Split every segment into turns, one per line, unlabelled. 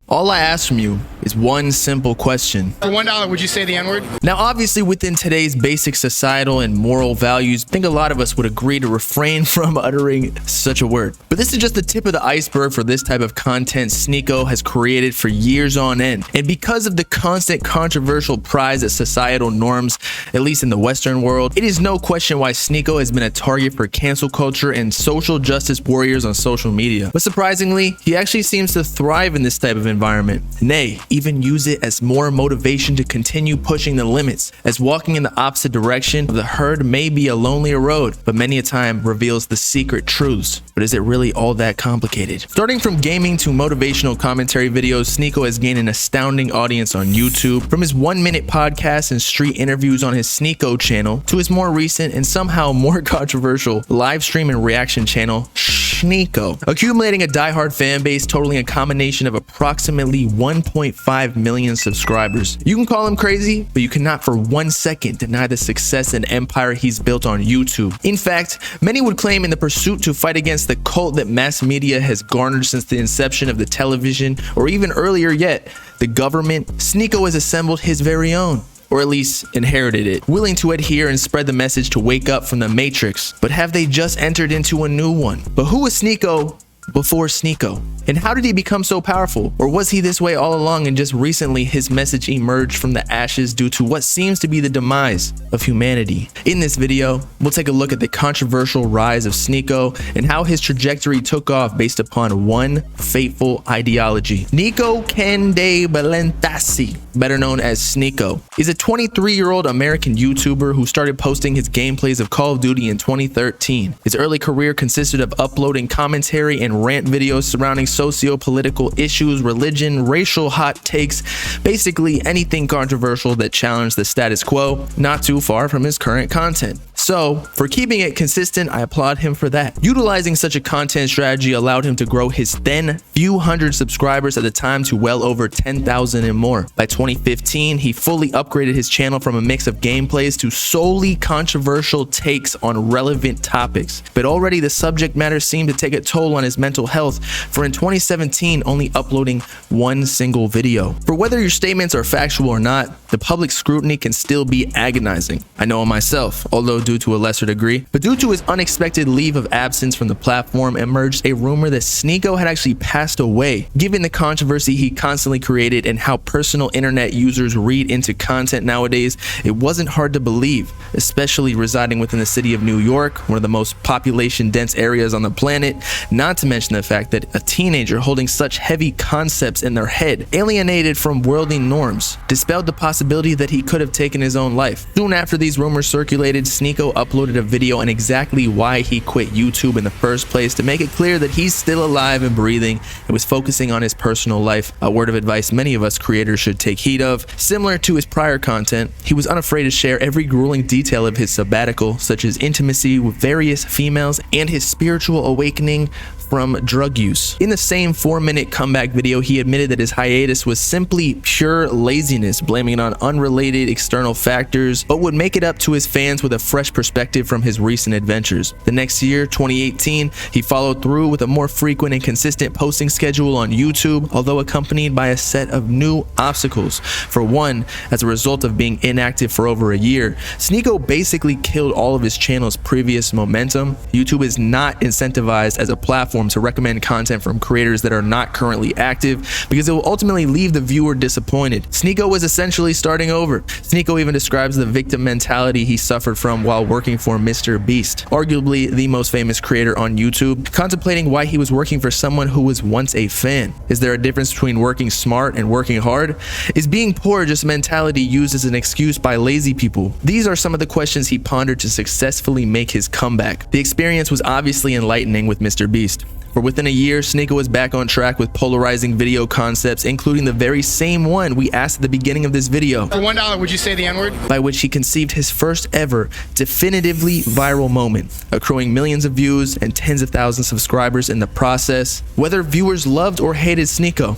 All I ask from you is one simple question.
For $1, would you say the N-word?
Now, obviously, within today's basic societal and moral values, I think a lot of us would agree to refrain from uttering such a word. But this is just the tip of the iceberg for this type of content Sneako has created for years on end. And because of the constant controversial prize at societal norms, at least in the Western world, it is no question why Sneako has been a target for cancel culture and social justice warriors on social media. But surprisingly, he actually seems to thrive in this type of environment. Nay, even use it as more motivation to continue pushing the limits, as walking in the opposite direction of the herd may be a lonelier road, but many a time reveals the secret truths. But is it really all that complicated? Starting from gaming to motivational commentary videos, Sneako has gained an astounding audience on YouTube. From his 1-minute podcast and street interviews on his Sneako channel, to his more recent and somehow more controversial live stream and reaction channel, Sneako, accumulating a diehard fan base totaling a combination of approximately 1.5 million subscribers. You can call him crazy, but you cannot for 1 second deny the success and empire he's built on YouTube. In fact, many would claim in the pursuit to fight against the cult that mass media has garnered since the inception of the television, or even earlier yet, the government, Sneako has assembled his very own, or at least inherited it, willing to adhere and spread the message to wake up from the matrix. But have they just entered into a new one? But who was Sneako before Sneako? And how did he become so powerful? Or was he this way all along and just recently his message emerged from the ashes due to what seems to be the demise of humanity? In this video, we'll take a look at the controversial rise of Sneako and how his trajectory took off based upon one fateful ideology. Nico Kende Balentasi, better known as Sneako, is a 23-year-old American YouTuber who started posting his gameplays of Call of Duty in 2013. His early career consisted of uploading commentary and rant videos surrounding socio-political issues, religion, racial hot takes, basically anything controversial that challenged the status quo, not too far from his current content. So, for keeping it consistent, I applaud him for that. Utilizing such a content strategy allowed him to grow his then few hundred subscribers at the time to well over 10,000 and more. By 2015, he fully upgraded his channel from a mix of gameplays to solely controversial takes on relevant topics. But already the subject matter seemed to take a toll on his mental health, for in 2017 only uploading one single video. For whether your statements are factual or not, the public scrutiny can still be agonizing. I know it myself, although due to a lesser degree. But due to his unexpected leave of absence from the platform, emerged a rumor that Sneako had actually passed away. Given the controversy he constantly created and how personal internet users read into content nowadays, it wasn't hard to believe, especially residing within the city of New York, one of the most population-dense areas on the planet, not to mention the fact that a teenager holding such heavy concepts in their head, alienated from worldly norms, dispelled the possibility that he could have taken his own life. Soon after these rumors circulated, Sneako uploaded a video on exactly why he quit YouTube in the first place to make it clear that he's still alive and breathing and was focusing on his personal life, a word of advice many of us creators should take heed of. Similar to his prior content, he was unafraid to share every grueling detail of his sabbatical, such as intimacy with various females and his spiritual awakening from drug use. In the same 4-minute comeback video, he admitted that his hiatus was simply pure laziness, blaming it on unrelated external factors, but would make it up to his fans with a fresh perspective from his recent adventures. The next year, 2018, he followed through with a more frequent and consistent posting schedule on YouTube, although accompanied by a set of new obstacles. For one, as a result of being inactive for over a year, Sneako basically killed all of his channel's previous momentum. YouTube is not incentivized as a platform to recommend content from creators that are not currently active, because it will ultimately leave the viewer disappointed. Sneako was essentially starting over. Sneako even describes the victim mentality he suffered from while working for Mr. Beast, arguably the most famous creator on YouTube, contemplating why he was working for someone who was once a fan. Is there a difference between working smart and working hard? Is being poor just a mentality used as an excuse by lazy people? These are some of the questions he pondered to successfully make his comeback. The experience was obviously enlightening with Mr. Beast. For within a year, Sneako was back on track with polarizing video concepts, including the very same one we asked at the beginning of this video.
For $1, would you say the N-word?
By which he conceived his first ever definitively viral moment, accruing millions of views and tens of thousands of subscribers in the process. Whether viewers loved or hated Sneako,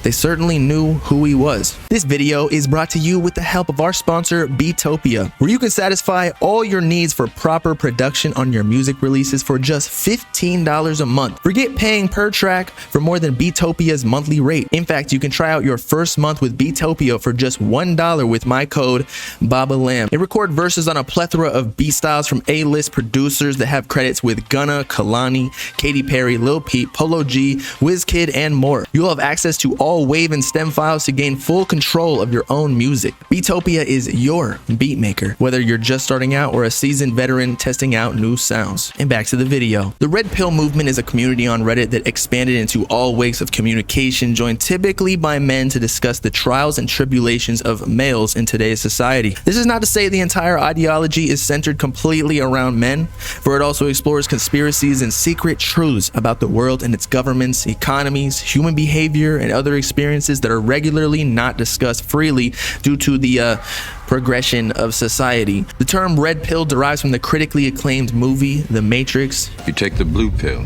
they certainly knew who he was. This video is brought to you with the help of our sponsor, Beatopia, where you can satisfy all your needs for proper production on your music releases for just $15 a month. month. Forget paying per track for more than Beatopia's monthly rate. In fact, you can try out your first month with Beatopia for just $1 with my code Bobbalam and record verses on a plethora of beat styles from A-list producers that have credits with Gunna, Kalani, Katy Perry, Lil Peep, Polo G, WizKid, and more. You'll have access to all wave and stem files to gain full control of your own music. Beatopia is your beat maker, whether you're just starting out or a seasoned veteran testing out new sounds. And back to the video. The Red Pill movement is a community on Reddit that expanded into all ways of communication, joined typically by men to discuss the trials and tribulations of males in today's society. This is not to say the entire ideology is centered completely around men, for it also explores conspiracies and secret truths about the world and its governments, economies, human behavior, and other experiences that are regularly not discussed freely due to the progression of society. The term red pill derives from the critically acclaimed movie The Matrix.
You take the blue pill,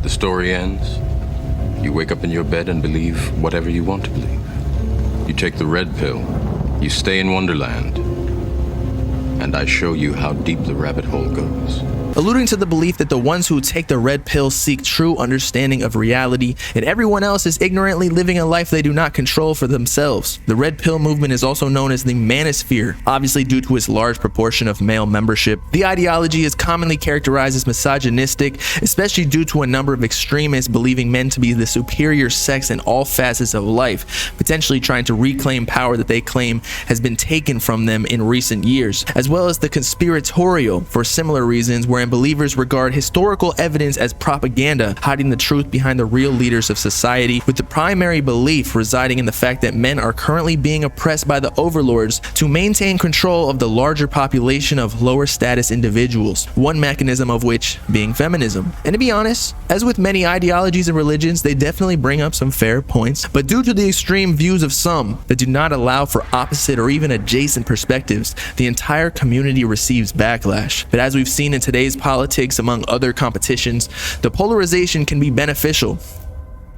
the story ends. You wake up in your bed and believe whatever you want to believe. You take the red pill, you stay in Wonderland, and I show you how deep the rabbit hole goes.
Alluding to the belief that the ones who take the red pill seek true understanding of reality, and everyone else is ignorantly living a life they do not control for themselves. The red pill movement is also known as the manosphere, obviously due to its large proportion of male membership. The ideology is commonly characterized as misogynistic, especially due to a number of extremists believing men to be the superior sex in all facets of life, potentially trying to reclaim power that they claim has been taken from them in recent years, as well as the conspiratorial for similar reasons, wherein believers regard historical evidence as propaganda, hiding the truth behind the real leaders of society, with the primary belief residing in the fact that men are currently being oppressed by the overlords to maintain control of the larger population of lower status individuals, one mechanism of which being feminism. And to be honest, as with many ideologies and religions, they definitely bring up some fair points, but due to the extreme views of some that do not allow for opposite or even adjacent perspectives, the entire community receives backlash. But as we've seen in today's politics, among other competitions, the polarization can be beneficial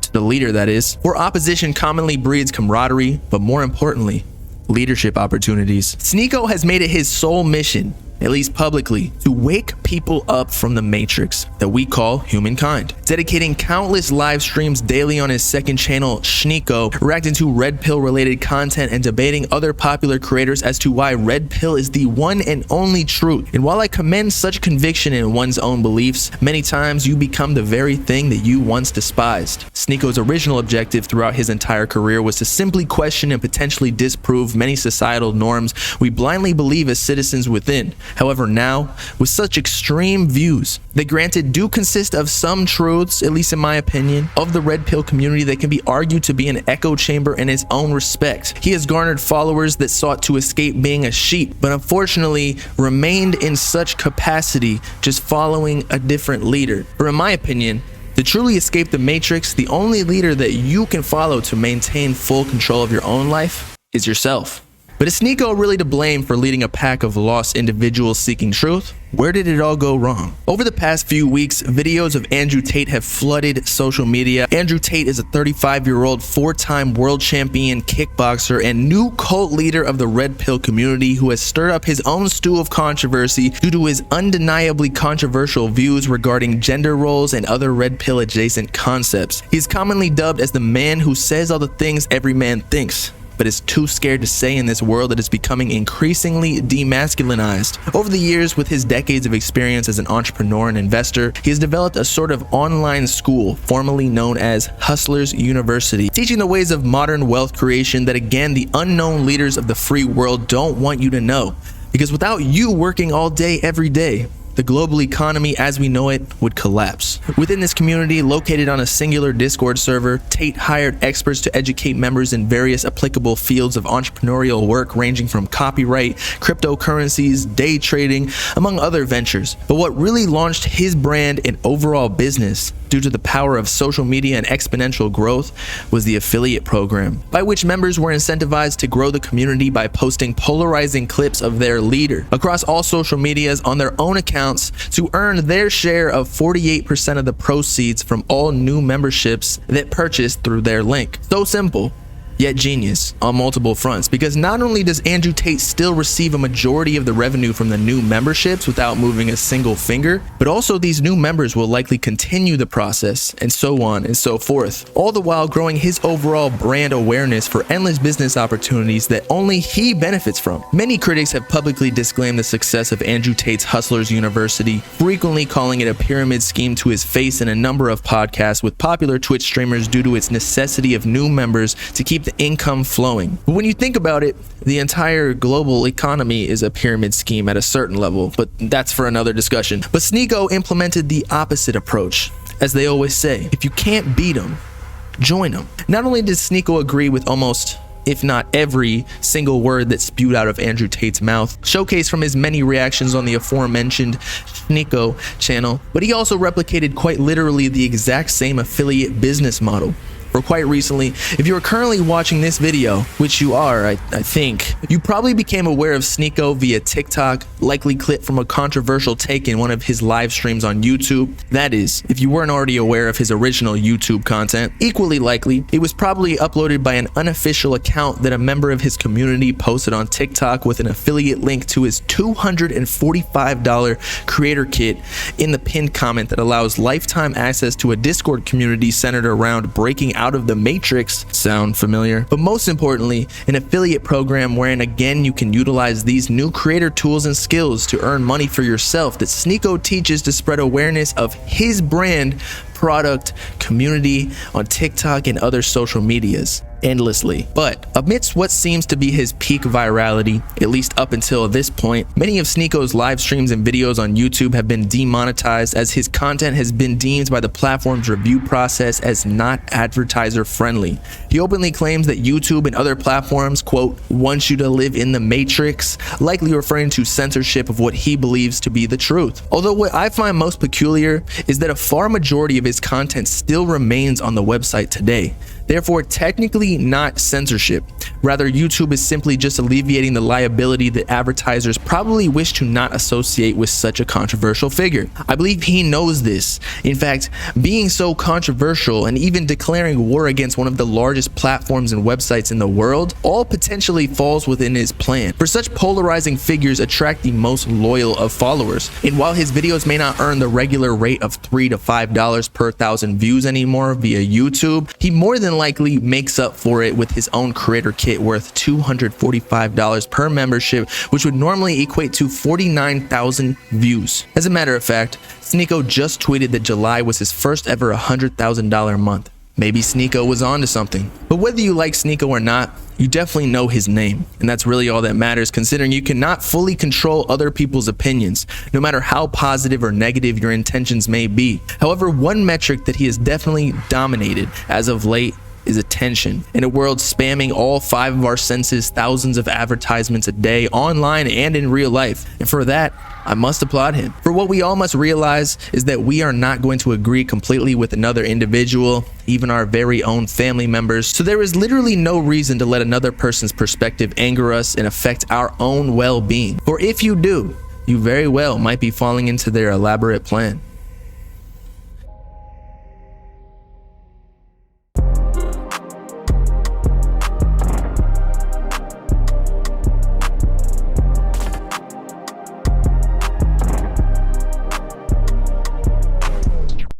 to the leader, that is. For opposition commonly breeds camaraderie, but more importantly, leadership opportunities. Sneako has made it his sole mission, at least publicly, to wake people up from the matrix that we call humankind, dedicating countless live streams daily on his second channel, Sneako, reacting to red pill related content and debating other popular creators as to why red pill is the one and only truth. And while I commend such conviction in one's own beliefs, many times you become the very thing that you once despised. Sneako's original objective throughout his entire career was to simply question and potentially disprove many societal norms we blindly believe as citizens within. However, now, with such extreme views that granted do consist of some truths, at least in my opinion, of the red pill community that can be argued to be an echo chamber in its own respect, he has garnered followers that sought to escape being a sheep, but unfortunately remained in such capacity just following a different leader. For in my opinion, to truly escape the matrix, the only leader that you can follow to maintain full control of your own life is yourself. But is Sneako really to blame for leading a pack of lost individuals seeking truth? Where did it all go wrong? Over the past few weeks, videos of Andrew Tate have flooded social media. Andrew Tate is a 35-year-old four-time world champion kickboxer and new cult leader of the red pill community who has stirred up his own stew of controversy due to his undeniably controversial views regarding gender roles and other red pill adjacent concepts. He's commonly dubbed as the man who says all the things every man thinks, but is too scared to say in this world that is becoming increasingly demasculinized. Over the years, with his decades of experience as an entrepreneur and investor, he has developed a sort of online school, formerly known as Hustlers University, teaching the ways of modern wealth creation that, again, the unknown leaders of the free world don't want you to know. Because without you working all day, every day, the global economy as we know it would collapse. Within this community, located on a singular Discord server, Tate hired experts to educate members in various applicable fields of entrepreneurial work ranging from copyright, cryptocurrencies, day trading, among other ventures. But what really launched his brand and overall business, due to the power of social media and exponential growth, was the affiliate program, by which members were incentivized to grow the community by posting polarizing clips of their leader across all social medias on their own accounts to earn their share of 48% of the proceeds from all new memberships that purchased through their link. So simple, yet genius on multiple fronts, because not only does Andrew Tate still receive a majority of the revenue from the new memberships without moving a single finger, but also these new members will likely continue the process, and so on and so forth, all the while growing his overall brand awareness for endless business opportunities that only he benefits from. Many critics have publicly disclaimed the success of Andrew Tate's Hustlers University, frequently calling it a pyramid scheme to his face in a number of podcasts with popular Twitch streamers due to its necessity of new members to keep the income flowing. But when you think about it, the entire global economy is a pyramid scheme at a certain level, but that's for another discussion. But Sneako implemented the opposite approach. As they always say, if you can't beat them, join them. Not only did Sneako agree with almost, if not every single word that spewed out of Andrew Tate's mouth, showcased from his many reactions on the aforementioned Sneako channel, but he also replicated quite literally the exact same affiliate business model. For quite recently, if you are currently watching this video, which you are, I think, you probably became aware of Sneako via TikTok, likely clip from a controversial take in one of his live streams on YouTube. That is, if you weren't already aware of his original YouTube content. Equally likely, it was probably uploaded by an unofficial account that a member of his community posted on TikTok with an affiliate link to his $245 creator kit in the pinned comment that allows lifetime access to a Discord community centered around breaking out of the matrix. Sound familiar? But most importantly, an affiliate program wherein again you can utilize these new creator tools and skills to earn money for yourself that Sneako teaches to spread awareness of his brand, product, community on TikTok and other social medias endlessly. But amidst what seems to be his peak virality, at least up until this point, many of Sneako's live streams and videos on YouTube have been demonetized as his content has been deemed by the platform's review process as not advertiser friendly. He openly claims that YouTube and other platforms, quote, want you to live in the matrix, likely referring to censorship of what he believes to be the truth. Although what I find most peculiar is that a far majority of his content still remains on the website today. Therefore, technically not censorship. Rather, YouTube is simply just alleviating the liability that advertisers probably wish to not associate with such a controversial figure. I believe he knows this. In fact, being so controversial and even declaring war against one of the largest platforms and websites in the world all potentially falls within his plan. For such polarizing figures attract the most loyal of followers. And while his videos may not earn the regular rate of $3 to $5 per thousand views anymore via YouTube, he more than likely makes up for it with his own creator kit worth $245 per membership, which would normally equate to 49,000 views. As a matter of fact, Sneako just tweeted that July was his first ever $100,000 month. Maybe Sneako was onto something. But whether you like Sneako or not, you definitely know his name, and that's really all that matters, considering you cannot fully control other people's opinions, no matter how positive or negative your intentions may be. However, one metric that he has definitely dominated as of late is attention. In a world spamming all 5 of our senses, thousands of advertisements a day, online and in real life. And for that, I must applaud him. For what we all must realize is that we are not going to agree completely with another individual, even our very own family members. So there is literally no reason to let another person's perspective anger us and affect our own well-being. For if you do, you very well might be falling into their elaborate plan.